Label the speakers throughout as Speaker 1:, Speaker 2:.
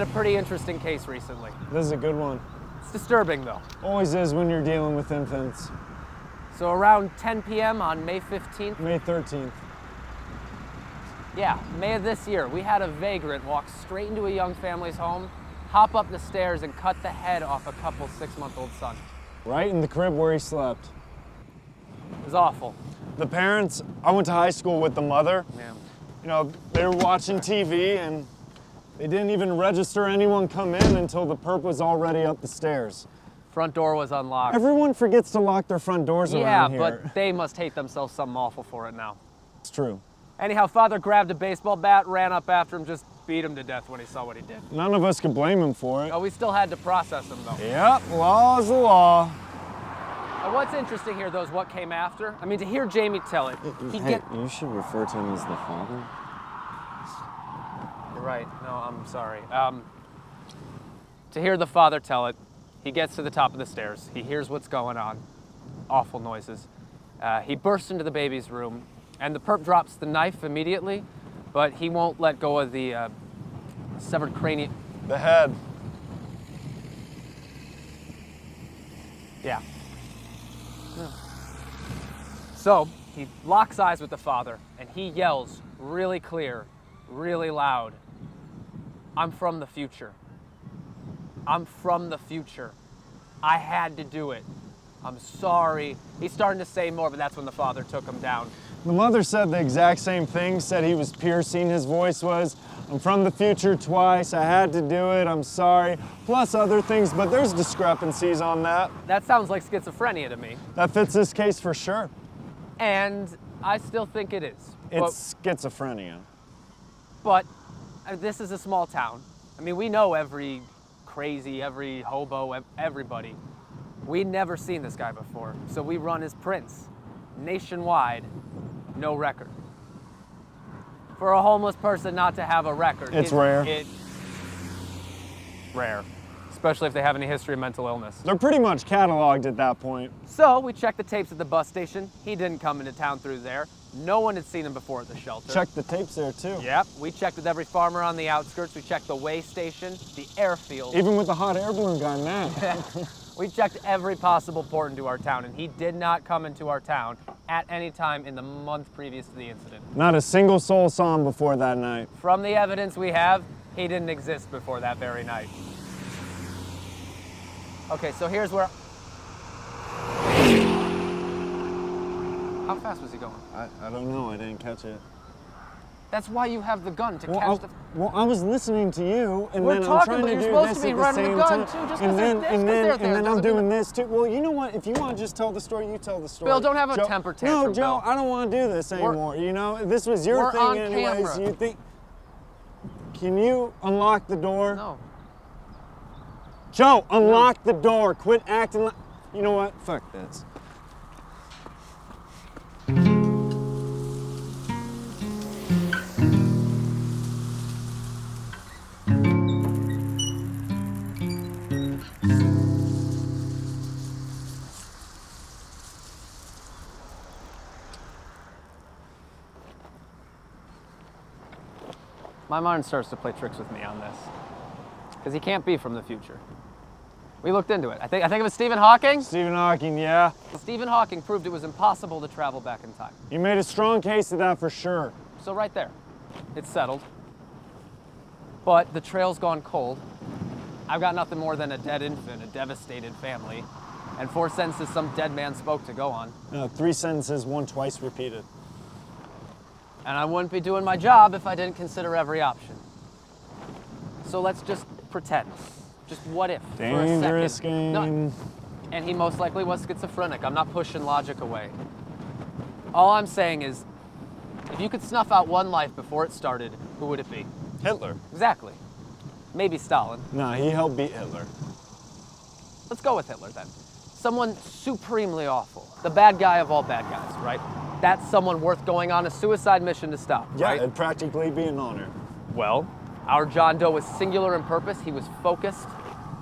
Speaker 1: a pretty interesting case recently.
Speaker 2: This is a good one.
Speaker 1: It's disturbing, though.
Speaker 2: Always is when you're dealing with infants.
Speaker 1: So around 10 p.m. on May 15th?
Speaker 2: May 13th.
Speaker 1: Yeah, May of this year, we had a vagrant walk straight into a young family's home, hop up the stairs, and cut the head off a couple's 6-month-old son.
Speaker 2: Right in the crib where he slept.
Speaker 1: It was awful.
Speaker 2: The parents, I went to high school with the mother.
Speaker 1: Yeah.
Speaker 2: You know, they were watching TV and they didn't even register anyone come in until the perp was already up the stairs.
Speaker 1: Front door was unlocked.
Speaker 2: Everyone forgets to lock their front doors around here.
Speaker 1: Yeah, but they must hate themselves something awful for it now.
Speaker 2: It's true.
Speaker 1: Anyhow, father grabbed a baseball bat, ran up after him, just beat him to death when he saw what he did.
Speaker 2: None of us could blame him for it.
Speaker 1: Oh, we still had to process him, though.
Speaker 2: Yep, law is the law.
Speaker 1: And what's interesting here, though, is what came after. I mean, to hear Jamie tell it,
Speaker 3: You should refer to him as the father.
Speaker 1: You're right. No, I'm sorry. To hear the father tell it, he gets to the top of the stairs. He hears what's going on. Awful noises. He bursts into the baby's room, and the perp drops the knife immediately, but he won't let go of the severed cranium.
Speaker 2: The head.
Speaker 1: Yeah. So he locks eyes with the father, and he yells really clear, really loud, "I'm from the future. I'm from the future. I had to do it. I'm sorry." He's starting to say more, but that's when the father took him down.
Speaker 2: The mother said the exact same thing, said he was piercing, his voice was, "I'm from the future twice, I had to do it, I'm sorry," plus other things, but there's discrepancies on that.
Speaker 1: That sounds like schizophrenia to me.
Speaker 2: That fits this case for sure.
Speaker 1: And I still think it is.
Speaker 2: It's schizophrenia.
Speaker 1: But this is a small town. I mean, we know every crazy, every hobo, everybody. We'd never seen this guy before, so we run his prints. Nationwide, no record. For a homeless person not to have a record.
Speaker 2: It's rare.
Speaker 1: Rare. Especially if they have any history of mental illness.
Speaker 2: They're pretty much cataloged at that point.
Speaker 1: So we checked the tapes at the bus station. He didn't come into town through there. No one had seen him before at the shelter.
Speaker 2: Checked the tapes there too.
Speaker 1: Yep. We checked with every farmer on the outskirts. We checked the way station, the airfield.
Speaker 2: Even with the hot air balloon guy now.
Speaker 1: We checked every possible port into our town, and he did not come into our town at any time in the month previous to the incident.
Speaker 2: Not a single soul saw him before that night.
Speaker 1: From the evidence we have, he didn't exist before that very night. Okay, so here's where... How fast was he going?
Speaker 2: I don't know, I didn't catch it.
Speaker 1: That's why you have the gun, to catch the...
Speaker 2: Well, I was listening to you, and
Speaker 1: We're
Speaker 2: then
Speaker 1: talking,
Speaker 2: I'm
Speaker 1: but
Speaker 2: trying to
Speaker 1: you're
Speaker 2: do
Speaker 1: supposed
Speaker 2: this
Speaker 1: to be
Speaker 2: at the
Speaker 1: running
Speaker 2: same
Speaker 1: the gun,
Speaker 2: time.
Speaker 1: too, just 'cause
Speaker 2: and then,
Speaker 1: they're
Speaker 2: and
Speaker 1: there
Speaker 2: then I'm
Speaker 1: doesn't
Speaker 2: doing
Speaker 1: mean-
Speaker 2: this too. Well, you know what? If you want to just tell the story, you tell the story.
Speaker 1: Bill, don't have a
Speaker 2: Joe,
Speaker 1: temper tantrum,
Speaker 2: No, Joe,
Speaker 1: Bill.
Speaker 2: I don't want to do this anymore. You know, this was your
Speaker 1: We're
Speaker 2: thing
Speaker 1: on
Speaker 2: anyways.
Speaker 1: camera.
Speaker 2: You think... Can you unlock the door?
Speaker 1: No.
Speaker 2: Joe, unlock the door. Quit acting like... You know what? Fuck this.
Speaker 1: My mind starts to play tricks with me on this. Because he can't be from the future. We looked into it. I think it was Stephen Hawking.
Speaker 2: Stephen Hawking, yeah.
Speaker 1: Stephen Hawking proved it was impossible to travel back in time.
Speaker 2: You made a strong case of that for sure.
Speaker 1: So right there, it's settled. But the trail's gone cold. I've got nothing more than a dead infant, a devastated family, and 4 sentences some dead man spoke to go on.
Speaker 2: 3 sentences, 1 twice repeated.
Speaker 1: And I wouldn't be doing my job if I didn't consider every option. So let's just pretend. Just what if for a
Speaker 2: Dangerous
Speaker 1: second.
Speaker 2: game.
Speaker 1: No, and he most likely was schizophrenic. I'm not pushing logic away. All I'm saying is, if you could snuff out one life before it started, who would it be?
Speaker 2: Hitler.
Speaker 1: Exactly. Maybe Stalin.
Speaker 2: No, he helped beat Hitler.
Speaker 1: Let's go with Hitler then. Someone supremely awful. The bad guy of all bad guys, right? That's someone worth going on a suicide mission to stop,
Speaker 2: Yeah,
Speaker 1: right?
Speaker 2: it'd practically be an honor.
Speaker 1: Well, our John Doe was singular in purpose. He was focused,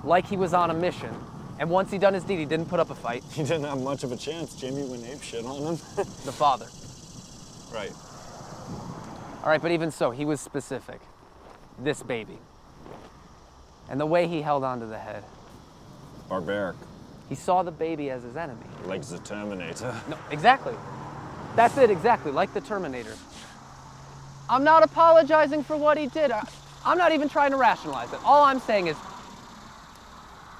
Speaker 1: like he was on a mission. And once he done his deed, he didn't put up a fight.
Speaker 2: He didn't have much of a chance. Jamie went ape shit on him.
Speaker 1: The father.
Speaker 2: Right.
Speaker 1: All right, but even so, he was specific. This baby. And the way he held onto the head.
Speaker 2: Barbaric.
Speaker 1: He saw the baby as his enemy.
Speaker 2: Like the Terminator.
Speaker 1: No, exactly. That's it, exactly, like the Terminator. I'm not apologizing for what he did. I'm not even trying to rationalize it. All I'm saying is,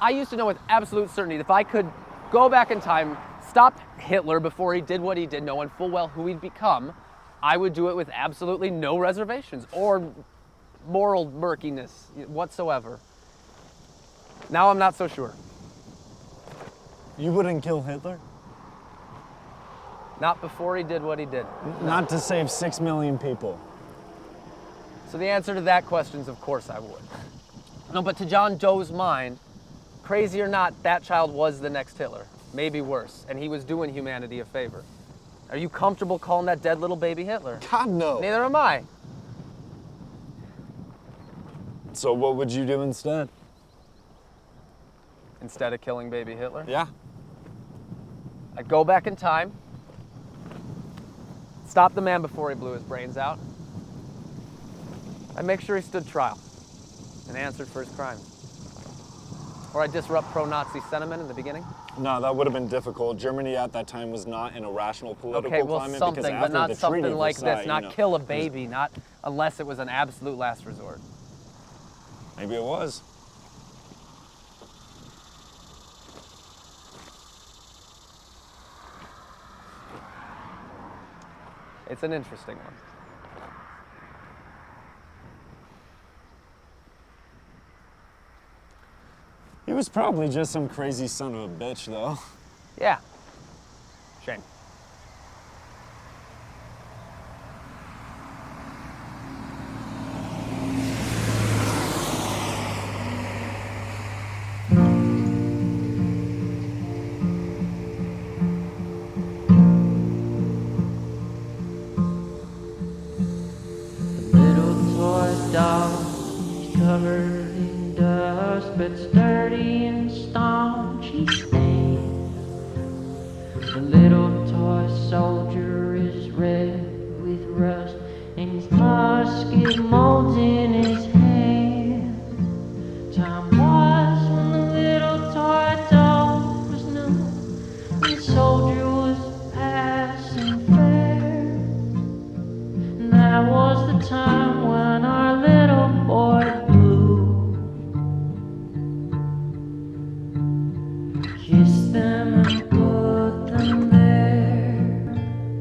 Speaker 1: I used to know with absolute certainty that if I could go back in time, stop Hitler before he did what he did, knowing full well who he'd become, I would do it with absolutely no reservations or moral murkiness whatsoever. Now I'm not so sure.
Speaker 2: You wouldn't kill Hitler?
Speaker 1: Not before he did what he did.
Speaker 2: Not to save 6 million people.
Speaker 1: So the answer to that question is, of course I would. No, but to John Doe's mind, crazy or not, that child was the next Hitler. Maybe worse. And he was doing humanity a favor. Are you comfortable calling that dead little baby Hitler?
Speaker 2: God, no.
Speaker 1: Neither am I.
Speaker 2: So what would you do instead?
Speaker 1: Instead of killing baby Hitler?
Speaker 2: Yeah.
Speaker 1: I'd go back in time, stop the man before he blew his brains out. I'd make sure he stood trial and answered for his crimes. Or I'd disrupt pro-Nazi sentiment in the beginning.
Speaker 2: No, that would have been difficult. Germany at that time was not in a rational political
Speaker 1: Okay, well,
Speaker 2: climate
Speaker 1: something,
Speaker 2: because
Speaker 1: but
Speaker 2: after
Speaker 1: not
Speaker 2: the
Speaker 1: something
Speaker 2: Treaty of
Speaker 1: like
Speaker 2: Versailles,
Speaker 1: this. Not kill a baby, not unless it was an absolute last resort.
Speaker 2: Maybe it was.
Speaker 1: It's an interesting one.
Speaker 2: He was probably just some crazy son of a bitch, though.
Speaker 1: Yeah. Shame.
Speaker 4: Little toy doll, she's covered in dust, but sturdy and staunch she stands. The little toy soldier is red with rust, and his musket molds in his hand. Time was when the little toy doll was new, and the soldier was passing fair. And that was the time